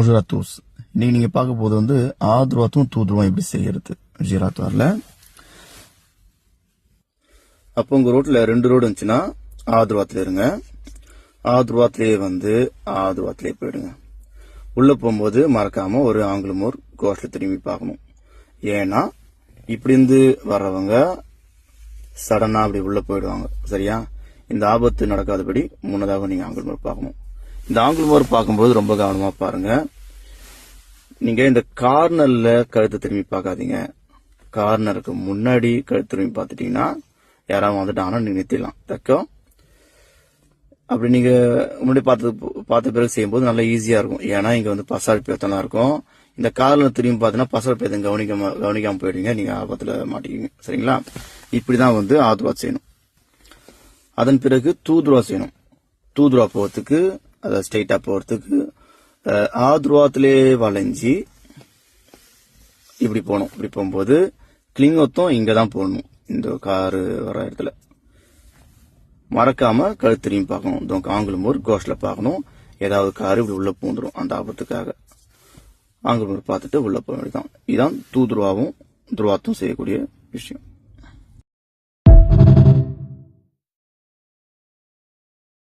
Bonjour à tous. இன்னைக்கு நீங்க பார்க்க போது வந்து ஆத்ருவாத்தும் தூதுருவம் எப்படி செய்யறது ஜீராத்வார்ல. அப்போ உங்க ரோட்ல 2 ரோடு இருந்துச்சுன்னா ஆத்ருவாத்துல இருங்க. ஆத்ருவாத்திலேயே வந்து ஆத்ருவாத்திலேயே போயிடுங்க. உள்ள போகும்போது மறக்காம ஒரு ஆங்கிலமோர் கோஸ்ட்ல திரும்பி பார்க்கணும். ஏன்னா இப்படி இருந்து வர்றவங்க சடனா அப்படி உள்ள போயிடுவாங்க. சரியா? இந்த ஆபத்து நடக்காதபடி முன்னதாக நீங்க ஆங்கிலமோர் பார்க்கணும். இந்த ஆங்கிலமோர் பார்க்கும்போது ரொம்ப கவனமா பாருங்க. நீங்க இந்த கார்னர்ல கழுத்தை திரும்பி பார்க்காதீங்க. கார்னருக்கு முன்னாடி கழுத்து திரும்பி பார்த்துட்டீங்கன்னா யாராவது வந்துட்டாங்கன்னா நீங்க நிறுத்திடலாம். தக்கோ அப்படி நீங்க முன்னாடி பார்த்த பிறகு செய்யும்போது நல்லா ஈஸியா இருக்கும். ஏன்னா இங்க வந்து பசால் பேத்தெல்லாம் இருக்கும். இந்த கார்னர் திரும்பி பார்த்தீங்கன்னா பசால் பேத்தம் கவனிக்காம போயிடுவீங்க. நீங்க ஆபத்துல மாட்டிக்குவீங்க. சரிங்களா? இப்படிதான் வந்து ஆத்ருவாத் செய்யணும். அதன் பிறகு தூதுருவா செய்யணும். தூதுருவா போறதுக்கு அதாவது ஸ்ட்ரெயிட்டா போறதுக்கு ஆத்ருவாத்திலே வளைஞ்சி இப்படி போகணும். இப்படி போகும்போது கிளிங்கொத்தம் இங்கதான் போடணும். இந்த காரு வர இடத்துல மறக்காம கழுத்து திரும்பி பார்க்கணும். ஆங்கிலமோர் கோஸ்ட்ல பார்க்கணும். ஏதாவது காரு இப்படி உள்ள பூந்துரும். அந்த ஆபத்துக்காக ஆங்கிலமோர் பார்த்துட்டு உள்ள போக வேண்டியதான். இதுதான் தூதுருவாவும் துருவாத்தும் செய்யக்கூடிய விஷயம்.